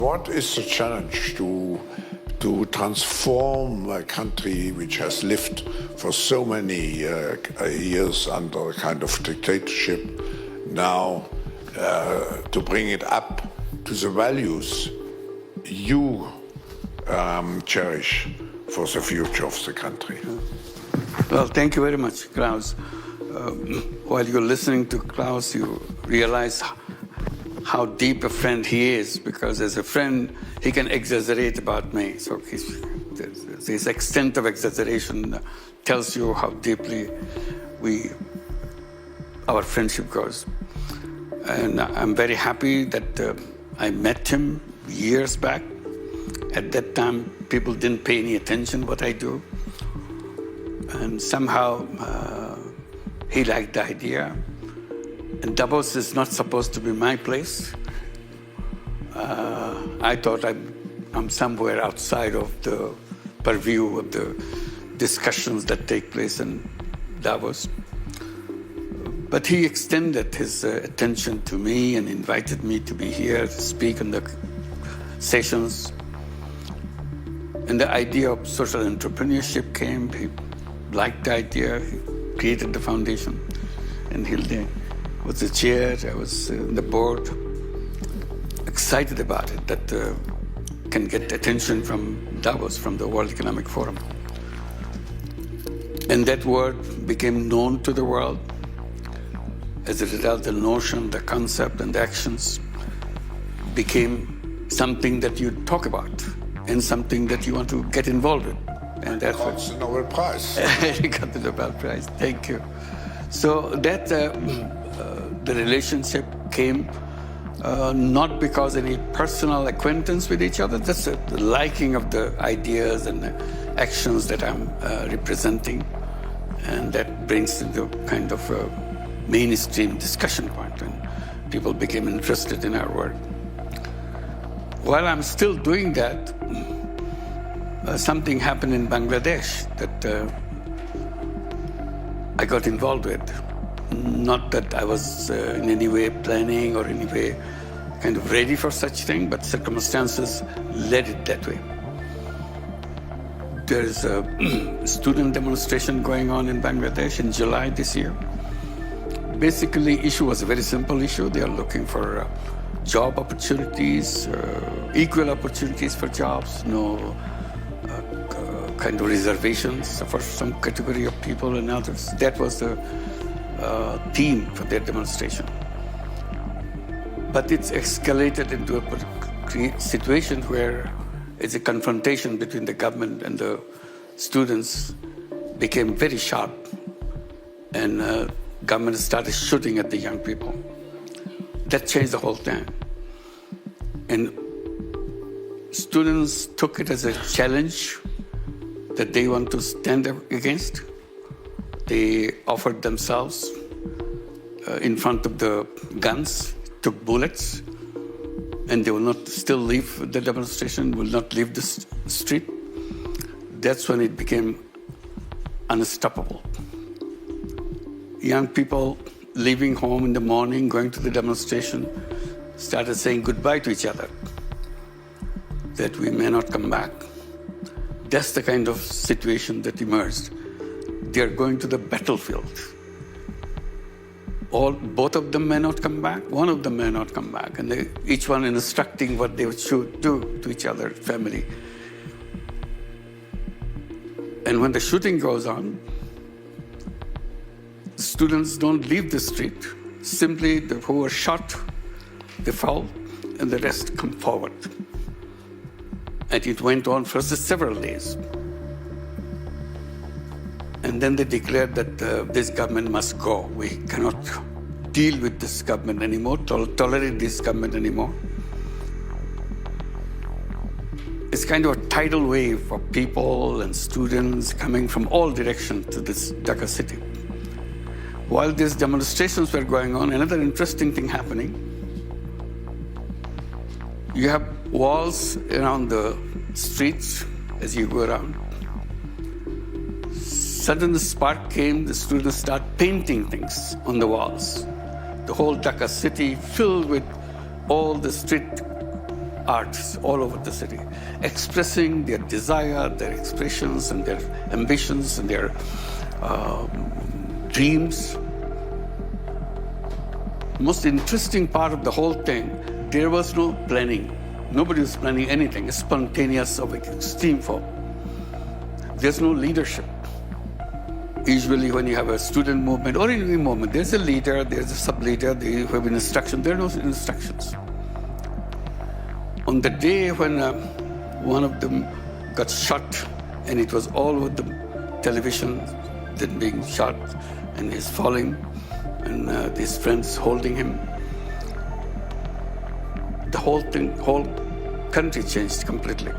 What is the challenge to transform a country which has lived for so many years under a kind of dictatorship now to bring it up to the values you cherish for the future of the country? Well, thank you very much, Klaus. While you're listening to Klaus, you realize how deep a friend he is, because as a friend, he can exaggerate about me. So his extent of exaggeration tells you how deeply our friendship goes. And I'm very happy that I met him years back. At that time, people didn't pay any attention what I do. And somehow he liked the idea. And Davos is not supposed to be my place. I thought I'm somewhere outside of the purview of the discussions that take place in Davos. But he extended his attention to me and invited me to be here to speak in the sessions. And the idea of social entrepreneurship came. He liked the idea. He created the foundation. And Hilde was the chair. I was in the board. Excited about it, that can get attention from Davos, from the World Economic Forum. And that word became known to the world. As a result, the notion, the concept, and the actions became something that you talk about and something that you want to get involved in. And that's what the Nobel Prize. He got the Nobel Prize. Thank you. So that the relationship came not because any personal acquaintance with each other, just the liking of the ideas and the actions that I'm representing, and that brings into kind of a mainstream discussion point, and people became interested in our work. While I'm still doing that, something happened in Bangladesh that I got involved with. Not that I was in any way planning or any way kind of ready for such thing, but circumstances led it that way. There's a student demonstration going on in Bangladesh in July this year. Basically, issue was a very simple issue. They are looking for job opportunities, equal opportunities for jobs, no kind of reservations for some category of people and others. That was the theme for their demonstration. But it's escalated into a situation where it's a confrontation between the government and the students became very sharp, and government started shooting at the young people. That changed the whole thing. And students took it as a challenge that they want to stand up against. They offered themselves in front of the guns, took bullets, and they will not still leave the demonstration, will not leave the street. That's when it became unstoppable. Young people leaving home in the morning, going to the demonstration, started saying goodbye to each other, that we may not come back. That's the kind of situation that emerged. They are going to the battlefield. Both of them may not come back, one of them may not come back, and each one instructing what they should do to each other, family. And when the shooting goes on, students don't leave the street. Simply, who are shot, they fall, and the rest come forward. And it went on for several days. And then they declared that this government must go. We cannot deal with this government anymore, tolerate this government anymore. It's kind of a tidal wave of people and students coming from all directions to this Dhaka city. While these demonstrations were going on, another interesting thing happening. You have walls around the streets as you go around. Sudden spark came, the students start painting things on the walls. The whole Dhaka city filled with all the street arts all over the city, expressing their desire, their expressions, and their ambitions, and their dreams. Most interesting part of the whole thing, there was no planning. Nobody was planning anything. It's spontaneous of extreme form. There's no leadership. Usually when you have a student movement or any movement, there's a leader, there's a sub-leader, they have an instruction. There are no instructions. On the day when one of them got shot, and it was all over the television, then being shot, and he's falling, and his friends holding him, the whole country changed completely.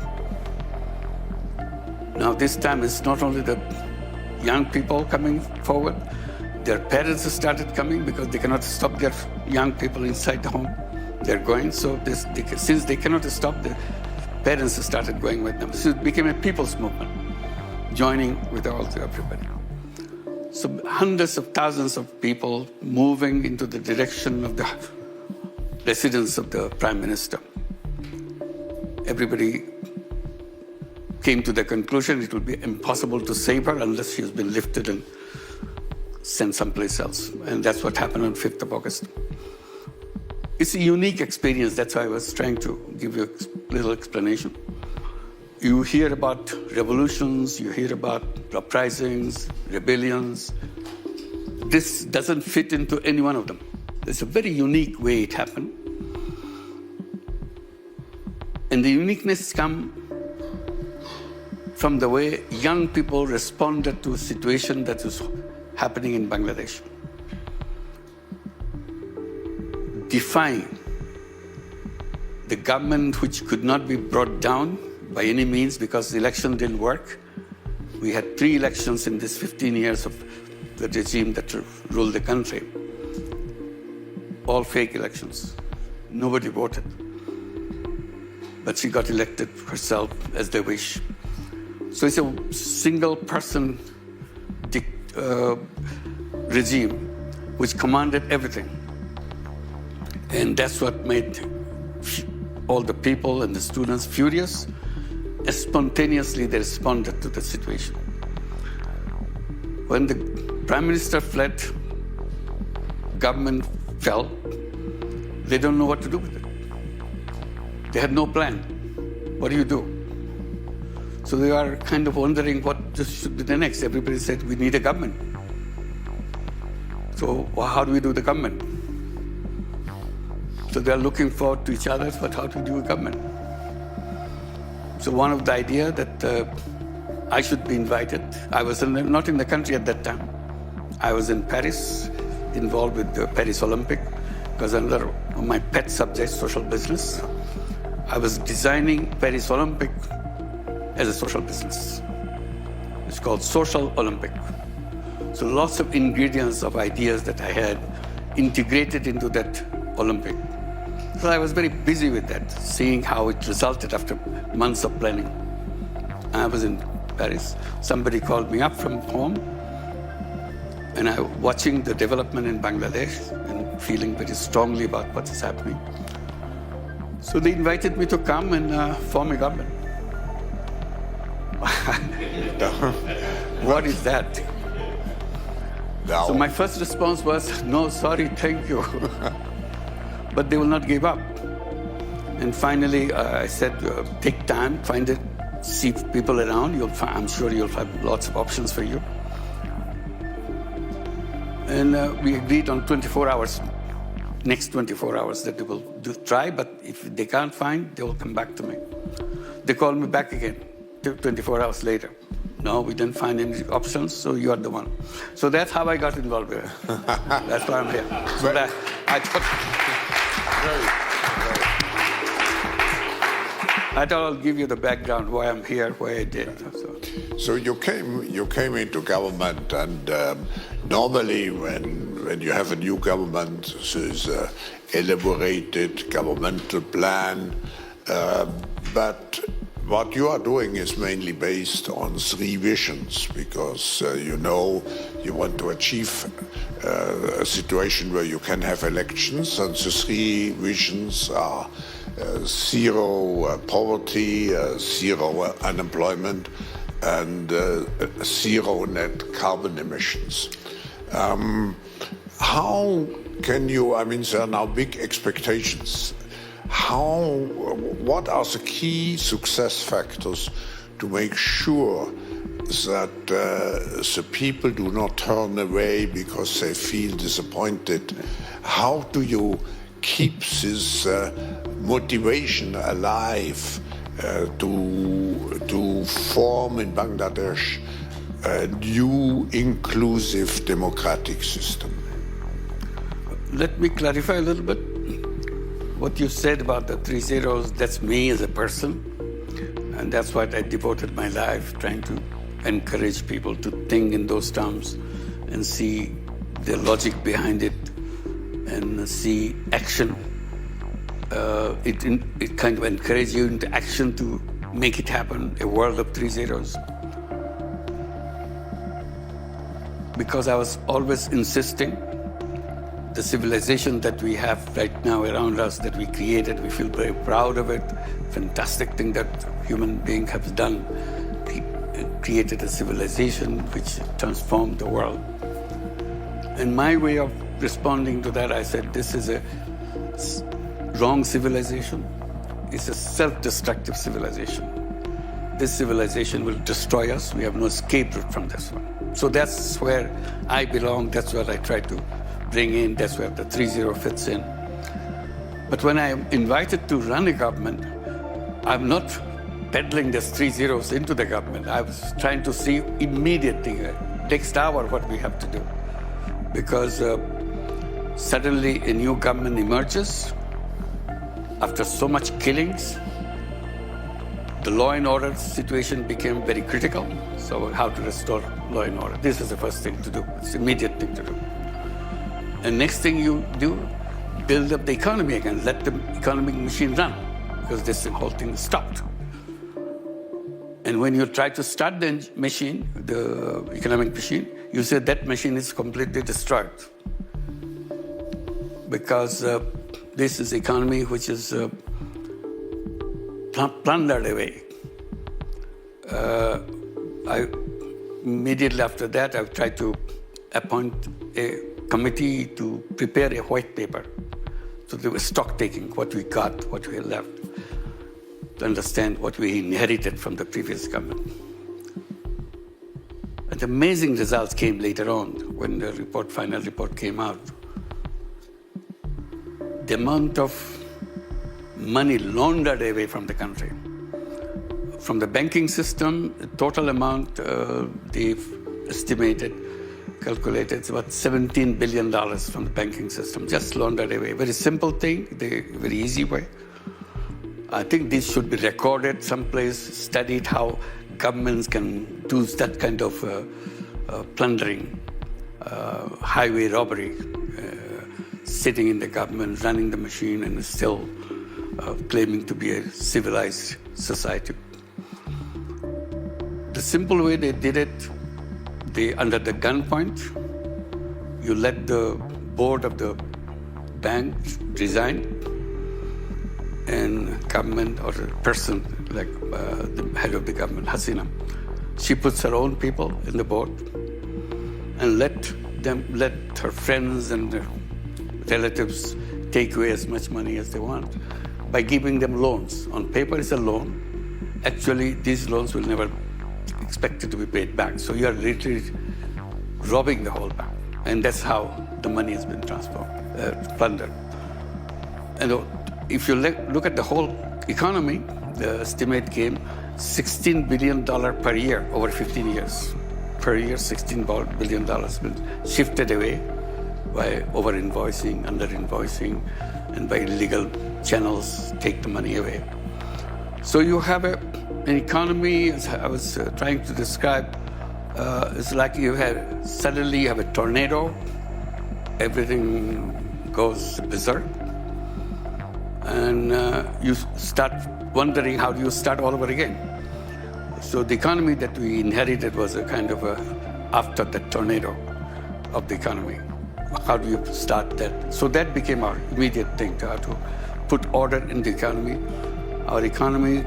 Now this time it's not only the young people coming forward, their parents started coming because they cannot stop their young people inside the home. They're going, so since they cannot stop, the parents started going with them. So it became a people's movement, joining with everybody. So hundreds of thousands of people moving into the direction of the residence of the Prime Minister. Everybody came to the conclusion it will be impossible to save her unless she has been lifted and sent someplace else. And that's what happened on 5th of August. It's a unique experience. That's why I was trying to give you a little explanation. You hear about revolutions, you hear about uprisings, rebellions. This doesn't fit into any one of them. It's a very unique way it happened. And the uniqueness comes from the way young people responded to a situation that was happening in Bangladesh. Defying the government, which could not be brought down by any means because the election didn't work. We had 3 elections in this 15 years of the regime that ruled the country. All fake elections. Nobody voted. But she got elected herself as they wish. So it's a single person regime which commanded everything. And that's what made all the people and the students furious. And spontaneously they responded to the situation. When the Prime Minister fled, government fell, they don't know what to do with it. They had no plan. What do you do? So they are kind of wondering what should be the next. Everybody said, we need a government. So how do we do the government? So they are looking forward to each other, but how to do a government? So one of the idea that I should be invited. I was not in the country at that time. I was in Paris, involved with the Paris Olympic, because under my pet subject, social business. I was designing Paris Olympic as a social business. It's called Social Olympic. So lots of ingredients of ideas that I had integrated into that Olympic. So I was very busy with that, seeing how it resulted after months of planning. I was in Paris. Somebody called me up from home, and I was watching the development in Bangladesh and feeling very strongly about what is happening. So they invited me to come and form a government. What is that? No. So my first response was, no, sorry, thank you. But they will not give up. And finally, I said, take time, find it, see people around. I'm sure you'll find lots of options for you. And we agreed on 24 hours, next 24 hours that they will try, but if they can't find, they will come back to me. They called me back again 24 hours later. No, we didn't find any options, so you are the one. So that's how I got involved with it. That's why I'm here. So that, I thought I'll give you the background, why I'm here, why I did. So you came into government, and normally when you have a new government, there's an elaborated governmental plan, but what you are doing is mainly based on 3 visions, because you want to achieve a situation where you can have elections, and the 3 visions are zero poverty, zero unemployment, and zero net carbon emissions. How can you, I mean, there are now big expectations. What are the key success factors to make sure that the people do not turn away because they feel disappointed? How do you keep this motivation alive to form in Bangladesh a new inclusive democratic system? Let me clarify a little bit. What you said about the 3 zeros, that's me as a person. And that's what I devoted my life, trying to encourage people to think in those terms and see the logic behind it and see action. It kind of encourages you into action to make it happen, a world of 3 zeros. Because I was always insisting the civilization that we have right now around us, that we created, we feel very proud of it. Fantastic thing that human being has done. Created a civilization which transformed the world. And my way of responding to that, I said, this is a wrong civilization. It's a self-destructive civilization. This civilization will destroy us. We have no escape route from this one. So that's where I belong. That's what I try to bring in. That's where the 3-0 fits in. But when I am invited to run a government, I'm not peddling these 3 zeros into the government. I was trying to see immediately, next hour, what we have to do. Because suddenly a new government emerges after so much killings. The law and order situation became very critical. So how to restore law and order? This is the first thing to do. It's the immediate thing to do. And next thing you do, build up the economy again. Let the economic machine run, because this whole thing stopped. And when you try to start the machine, the economic machine, you say that machine is completely destroyed. Because this is economy which is plundered away. Immediately after that, I tried to appoint a committee to prepare a white paper. So there was stock taking, what we got, what we left, to understand what we inherited from the previous government. And amazing results came later on when the final report came out. The amount of money laundered away from the country. From the banking system, the total amount they've calculated, it's about $17 billion from the banking system, just laundered away. Very simple thing, very easy way. I think this should be recorded someplace, studied how governments can do that kind of plundering, highway robbery, sitting in the government, running the machine, and still claiming to be a civilized society. The simple way they did it, under the gunpoint, you let the board of the bank resign, and government or a person like the head of the government, Hasina, she puts her own people in the board and let her friends and their relatives take away as much money as they want by giving them loans. On paper, it's a loan. Actually, these loans will never expected to be paid back. So you are literally robbing the whole bank. And that's how the money has been plundered. And if you look at the whole economy, the estimate came $16 billion per year over 15 years. Per year, $16 billion has been shifted away by over-invoicing, under-invoicing, and by illegal channels take the money away. So you have an economy, as I was trying to describe, it's like suddenly you have a tornado, everything goes berserk, and you start wondering how do you start all over again. So the economy that we inherited was a kind of after the tornado of the economy. How do you start that? So that became our immediate thing, to how to put order in the economy. Our economy,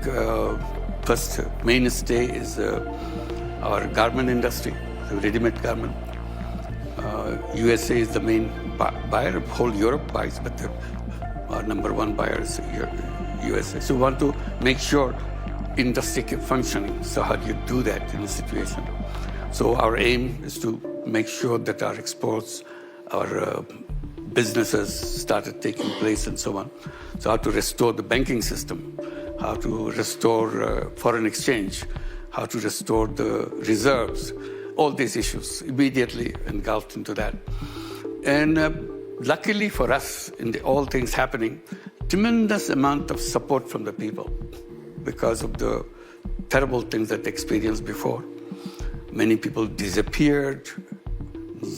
first mainstay is our garment industry, the ready-made garment. USA is the main buyer. Whole Europe buys, but our number one buyer is USA. So we want to make sure industry keep functioning. So how do you do that in a situation? So our aim is to make sure that our exports, our businesses started taking place and so on. So how to restore the banking system, how to restore foreign exchange, how to restore the reserves, all these issues immediately engulfed into that. And luckily for us, in all things happening, tremendous amount of support from the people because of the terrible things that they experienced before. Many people disappeared,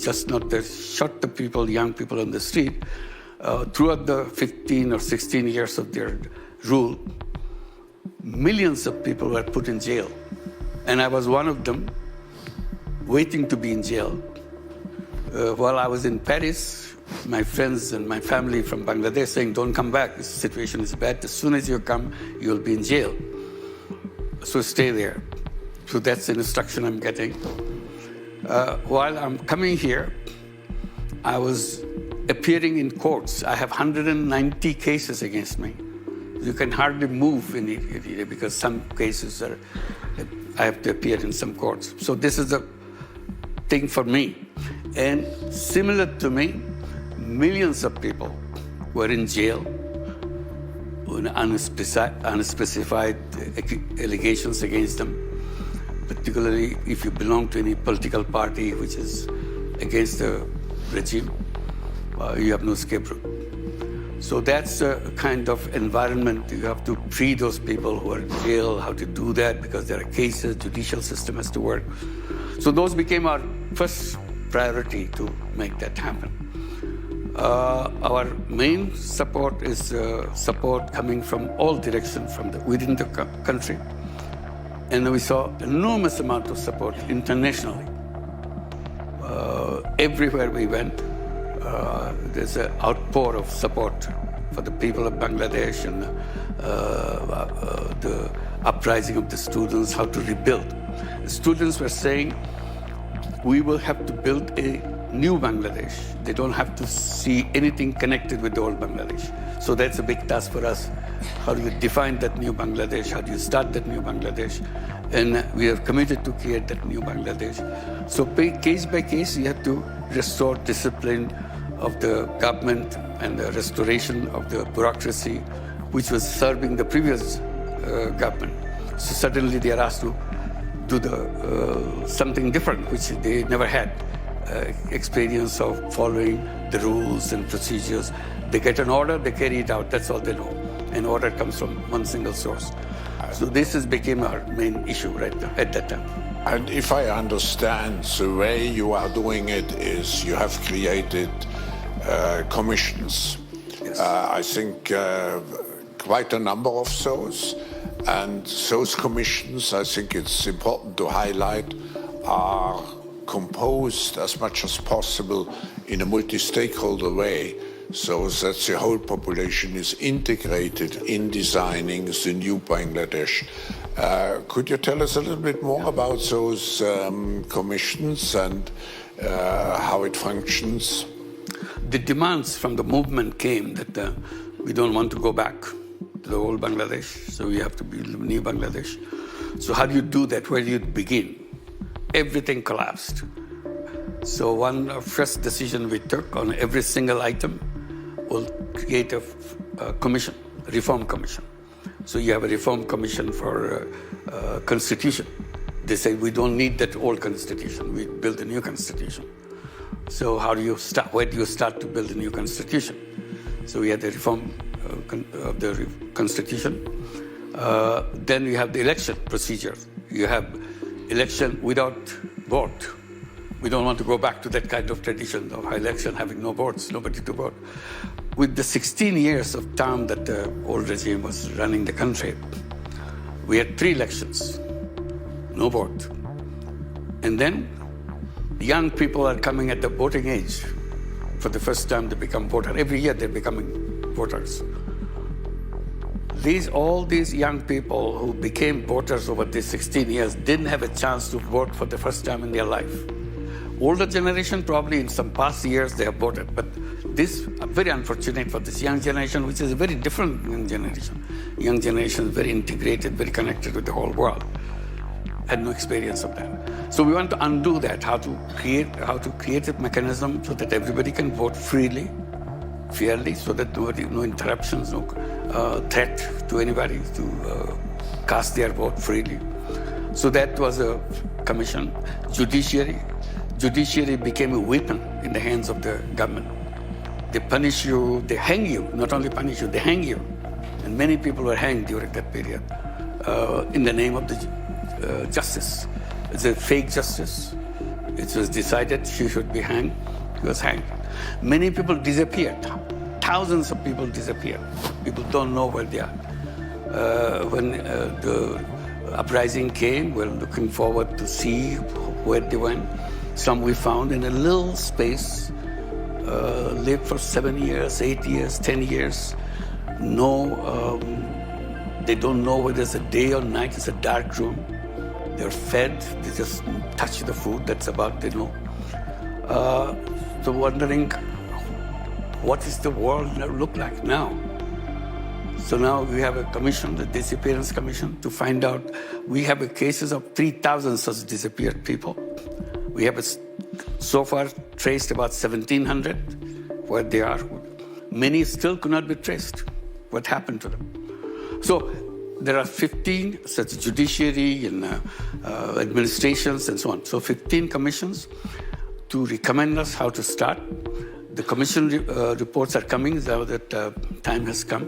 just not that shot the people, young people on the street. Throughout the 15 or 16 years of their rule, millions of people were put in jail. And I was one of them, waiting to be in jail. While I was in Paris, my friends and my family from Bangladesh saying, don't come back, this situation is bad. As soon as you come, you'll be in jail. So stay there. So that's the instruction I'm getting. While I'm coming here, I was appearing in courts. I have 190 cases against me. You can hardly move in it because some cases I have to appear in some courts. So this is a thing for me. And similar to me, millions of people were in jail on unspecified allegations against them, particularly if you belong to any political party which is against the regime, you have no escape route. So that's a kind of environment. You have to free those people who are in jail, how to do that, because there are cases, judicial system has to work. So those became our first priority to make that happen. Our main support is support coming from all directions within the country. And we saw enormous amount of support internationally. Everywhere we went, there's an outpour of support for the people of Bangladesh and the uprising of the students, how to rebuild. The students were saying, we will have to build a new Bangladesh. They don't have to see anything connected with the old Bangladesh. So that's a big task for us. How do you define that new Bangladesh? How do you start that new Bangladesh? And we are committed to create that new Bangladesh. So case by case, you have to restore discipline of the government and the restoration of the bureaucracy, which was serving the previous government. So suddenly they are asked to do something different, which they never had experience of following the rules and procedures. They get an order, they carry it out, that's all they know. An order comes from one single source. So this became our main issue at that time. And if I understand, the way you are doing it is you have created commissions. Yes. I think quite a number of those. And those commissions, I think it's important to highlight, are composed as much as possible in a multi-stakeholder way, so that the whole population is integrated in designing the new Bangladesh. Could you tell us a little bit more about those commissions and how it functions? The demands from the movement came that we don't want to go back to the old Bangladesh, so we have to build a new Bangladesh. So how do you do that? Where do you begin? Everything collapsed. So one first decision we took on every single item, we'll create a commission, a reform commission. So you have a reform commission for constitution. They say we don't need that old constitution, we build a new constitution. So how do you start? Where do you start to build a new constitution? So we had the reform of the constitution. Then you have the election procedure. You have election without vote. We don't want to go back to that kind of tradition of election having no votes, nobody to vote. With the 16 years of time that the old regime was running the country, we had 3 elections, no vote. And then young people are coming at the voting age. For the first time, they become voters. Every year, they're becoming voters. All these young people who became voters over these 16 years didn't have a chance to vote for the first time in their life. Older generation, probably in some past years, they have voted. But this, very unfortunate for this young generation, which is a very different young generation. Young generation is very integrated, very connected with the whole world. Had no experience of that. So we want to undo that, how to create a mechanism so that everybody can vote freely, fairly, so that no interruptions, no threat to anybody to cast their vote freely. So that was a commission. Judiciary became a weapon in the hands of the government. They punish you, they hang you, not only punish you, they hang you. And many people were hanged during that period in the name of the justice. It's a fake justice. It was decided she should be hanged. She was hanged. Many people disappeared. Thousands of people disappeared. People don't know where they are. When the uprising came, we're looking forward to see where they went. Some we found in a little space, lived for 7 years, 8 years, 10 years. No, they don't know whether it's a day or night. It's a dark room. They're fed. They just touch the food. That's about they know. So wondering, what is the world look like now? So now we have a commission, the Disappearance Commission, to find out. We have cases of 3,000 such disappeared people. We have so far traced about 1,700 where they are. Many still could not be traced. What happened to them? So there are 15 such judiciary and administrations and so on. So 15 commissions to recommend us how to start. The commission reports are coming now that time has come.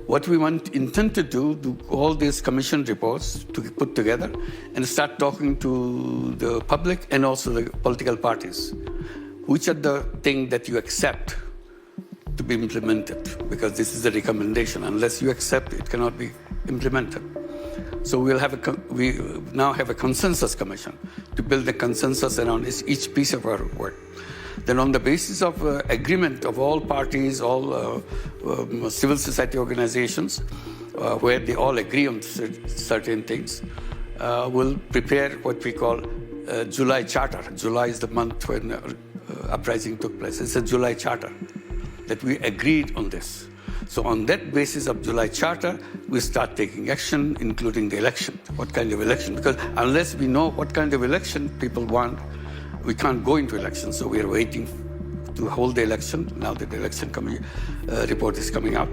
What we intend to do all these commission reports to put together and start talking to the public and also the political parties. Which are the things that you accept to be implemented? Because this is a recommendation. Unless you accept, it cannot be implemented. So we now have a consensus commission to build a consensus around each piece of our work. Then on the basis of agreement of all parties, all civil society organizations, where they all agree on certain things, we'll prepare what we call July Charter. July is the month when uprising took place. It's a July Charter that we agreed on this. So on that basis of July Charter, we start taking action, including the election. What kind of election? Because unless we know what kind of election people want, we can't go into election. So we are waiting to hold the election. Now that the election report is coming out.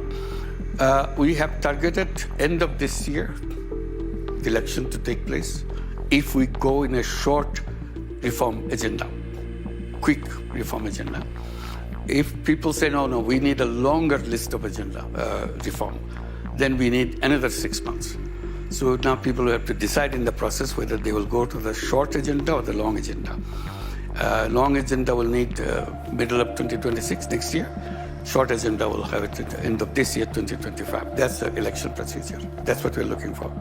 We have targeted end of this year, the election to take place, if we go in a short reform agenda, quick reform agenda. If people say, no, we need a longer list of agenda reform, then we need another 6 months. So now people have to decide in the process whether they will go to the short agenda or the long agenda. Long agenda will need middle of 2026, next year. Short agenda will have it at the end of this year, 2025. That's the election procedure. That's what we're looking for.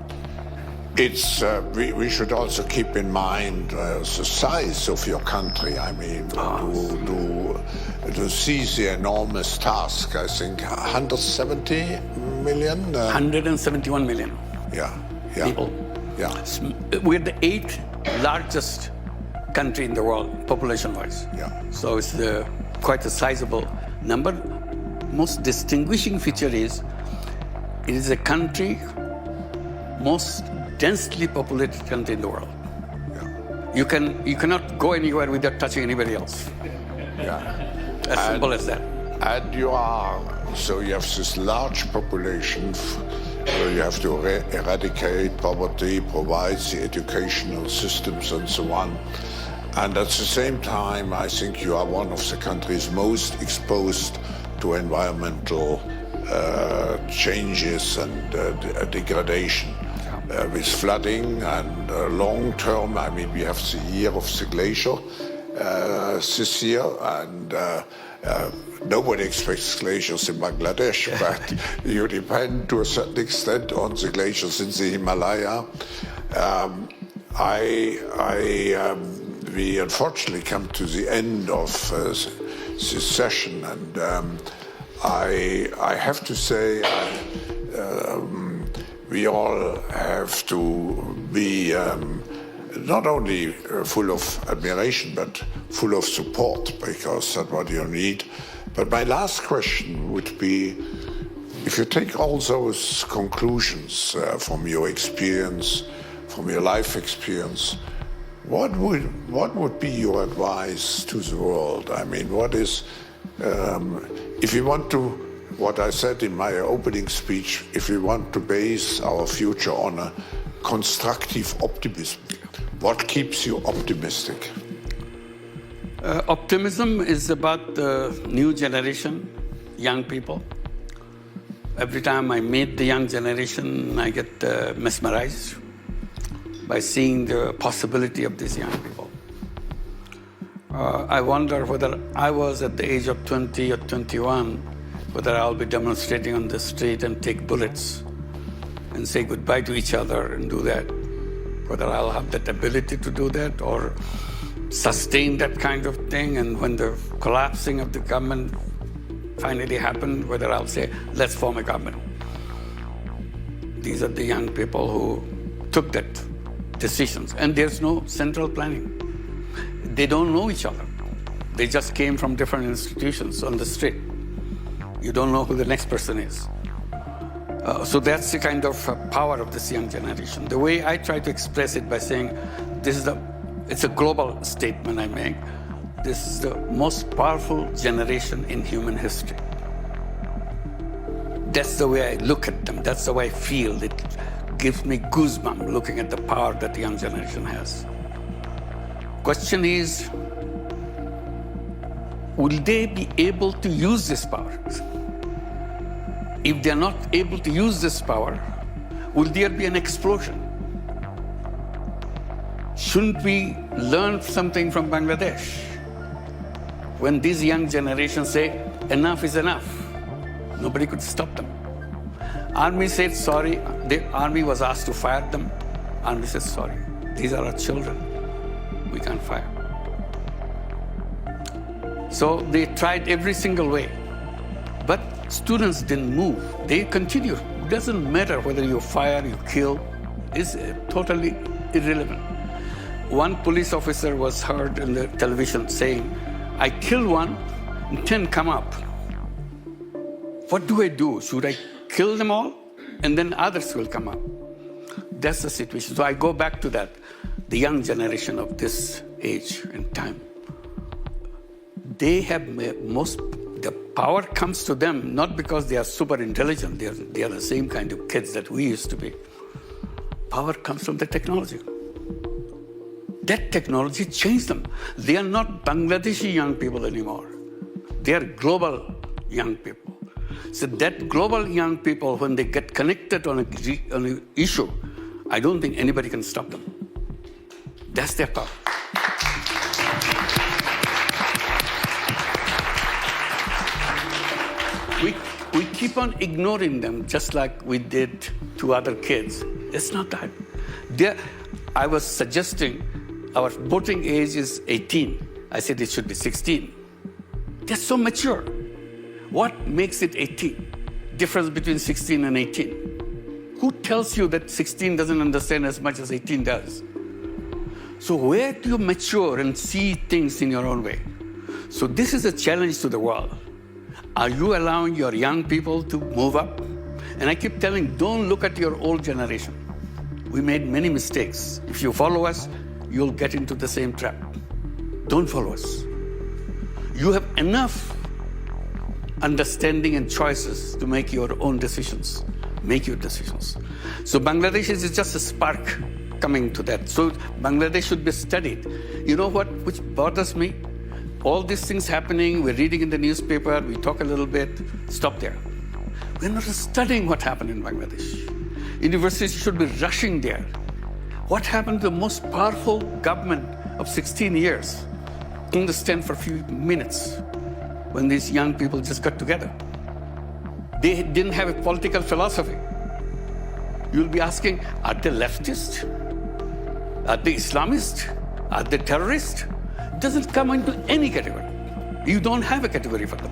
It's we should also keep in mind the size of your country. I mean, to seize the enormous task. I think 170 million. 171 million. Yeah. People. Yeah. We're the 8th largest country in the world, population-wise. Yeah. So it's quite a sizable number. Most distinguishing feature is it is a country most densely populated country in the world. Yeah. You cannot go anywhere without touching anybody else. Yeah. As simple as that. And you have this large population where you have to eradicate poverty, provide the educational systems and so on. And at the same time, I think you are one of the countries most exposed to environmental changes and degradation. With flooding and long-term, I mean, we have the year of the glacier this year, and nobody expects glaciers in Bangladesh, but you depend to a certain extent on the glaciers in the Himalaya. We unfortunately come to the end of this session, and I have to say we all have to be not only full of admiration, but full of support, because that's what you need. But my last question would be, if you take all those conclusions from your experience, from your life experience, what would be your advice to the world? I mean, what is, if you want to, what I said in my opening speech, if we want to base our future on a constructive optimism, what keeps you optimistic? Optimism is about the new generation, young people. Every time I meet the young generation, I get mesmerized by seeing the possibility of these young people. I wonder whether I was at the age of 20 or 21, whether I'll be demonstrating on the street and take bullets and say goodbye to each other and do that. Whether I'll have that ability to do that or sustain that kind of thing, and when the collapsing of the government finally happened, whether I'll say, let's form a government. These are the young people who took that decisions, and there's no central planning. They don't know each other. They just came from different institutions on the street. You don't know who the next person is. So that's the kind of power of this young generation. The way I try to express it by saying, it's a global statement I make. This is the most powerful generation in human history. That's the way I look at them. That's the way I feel. It gives me goosebumps looking at the power that the young generation has. Question is, will they be able to use this power? If they're not able to use this power, will there be an explosion? Shouldn't we learn something from Bangladesh? When these young generations say, enough is enough, nobody could stop them. Army said sorry. The army was asked to fire them. Army said sorry. These are our children. We can't fire. So they tried every single way. But students didn't move. They continued. It doesn't matter whether you fire, you kill. It's totally irrelevant. One police officer was heard on the television saying, I killed one, and 10 come up. What do I do? Should I kill them all? And then others will come up. That's the situation. So I go back to that. The young generation of this age and time, they have the power comes to them not because they are super intelligent. They are the same kind of kids that we used to be. Power comes from the technology. That technology changed them. They are not Bangladeshi young people anymore. They are global young people. So that global young people, when they get connected on an issue, I don't think anybody can stop them. That's their power. We keep on ignoring them just like we did to other kids. It's not that. I was suggesting our voting age is 18. I said it should be 16. They're so mature. What makes it 18? Difference between 16 and 18. Who tells you that 16 doesn't understand as much as 18 does? So where do you mature and see things in your own way? So this is a challenge to the world. Are you allowing your young people to move up? And I keep telling, don't look at your old generation. We made many mistakes. If you follow us, you'll get into the same trap. Don't follow us. You have enough understanding and choices to make your own decisions. Make your decisions. So Bangladesh is just a spark coming to that. So Bangladesh should be studied. You know what, which bothers me? All these things happening, we're reading in the newspaper, we talk a little bit, stop there. We're not studying what happened in Bangladesh. Universities should be rushing there. What happened to the most powerful government of 16 years? Understand for a few minutes when these young people just got together. They didn't have a political philosophy. You'll be asking, are they leftist? Are they Islamist? Are they terrorist? It doesn't come into any category. You don't have a category for them.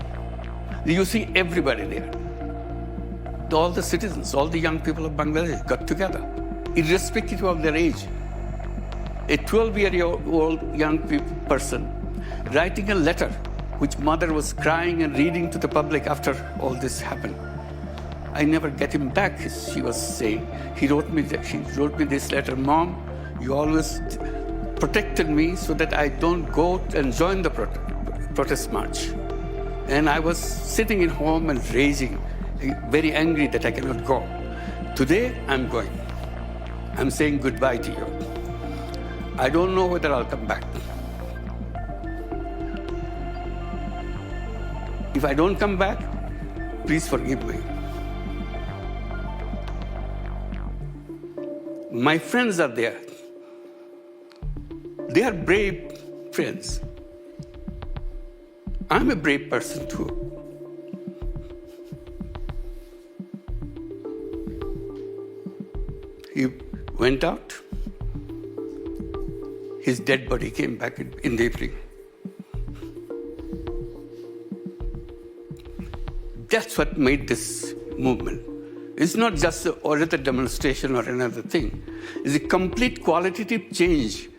You see everybody there. all the citizens, all the young people of Bangladesh got together, irrespective of their age. A 12-year-old young person writing a letter which mother was crying and reading to the public after all this happened. I never get him back, she was saying. She wrote me this letter, Mom, you always protected me so that I don't go and join the protest march. And I was sitting at home and raging, very angry that I cannot go. Today, I'm going. I'm saying goodbye to you. I don't know whether I'll come back. If I don't come back, please forgive me. My friends are there. They are brave friends. I'm a brave person too. He went out. His dead body came back in the evening. That's what made this movement. It's not just a demonstration or another thing. It's a complete qualitative change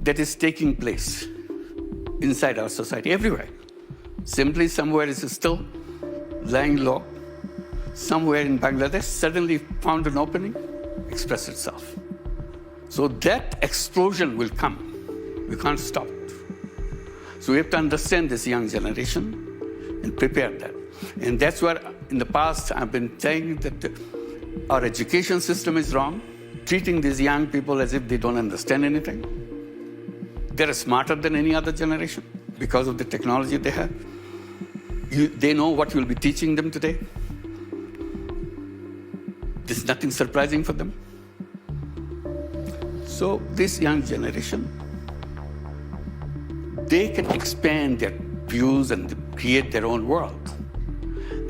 that is taking place inside our society, everywhere. Simply somewhere it's still lying low. Somewhere in Bangladesh suddenly found an opening, express itself. So that explosion will come. We can't stop it. So we have to understand this young generation and prepare that. And that's where in the past I've been saying that our education system is wrong, treating these young people as if they don't understand anything. They're smarter than any other generation because of the technology they have. They know what you'll be teaching them today. There's nothing surprising for them. So this young generation, they can expand their views and create their own world.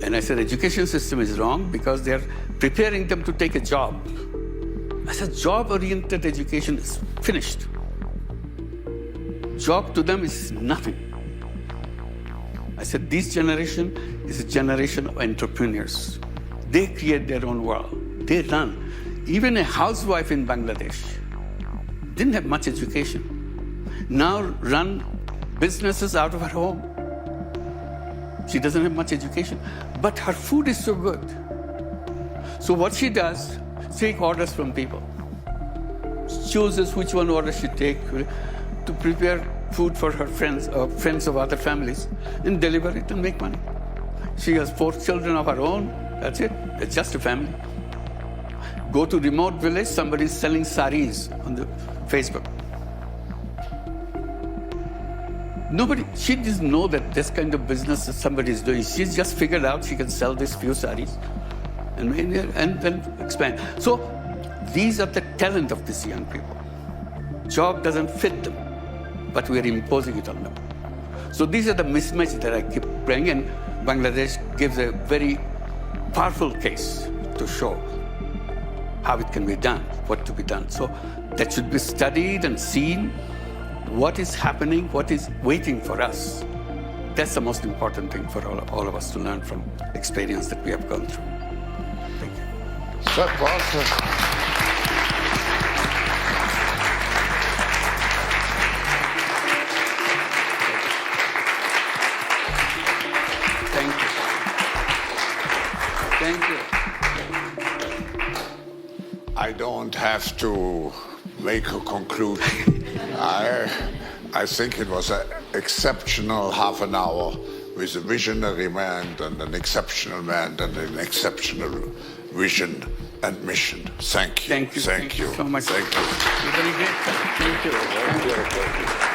And I said education system is wrong because they're preparing them to take a job. I said job-oriented education is finished. Job to them is nothing. I said this generation is a generation of entrepreneurs. They create their own world. They run. Even a housewife in Bangladesh didn't have much education. Now run businesses out of her home. She doesn't have much education, but her food is so good. So what she does, take orders from people. Chooses which one order she take to prepare food for her friends or friends of other families and deliver it and make money. She has 4 children of her own. That's it. It's just a family. Go to remote village, somebody's selling saris on the Facebook. She doesn't know that this kind of business that somebody is doing. She's just figured out she can sell these few saris and then expand. So these are the talent of these young people. Job doesn't fit them, but we are imposing it on them. So these are the mismatches that I keep bringing, and Bangladesh gives a very powerful case to show how it can be done, what to be done. So that should be studied and seen. What is happening, what is waiting for us. That's the most important thing for all of us to learn from experience that we have gone through. Thank you. So, Thank you. I don't have to make a conclusion. I think it was an exceptional half an hour with a visionary man and an exceptional man and an exceptional vision and mission. Thank you. Thank you. Thank you so much. Thank you. You're very good. Thank you. Thank you.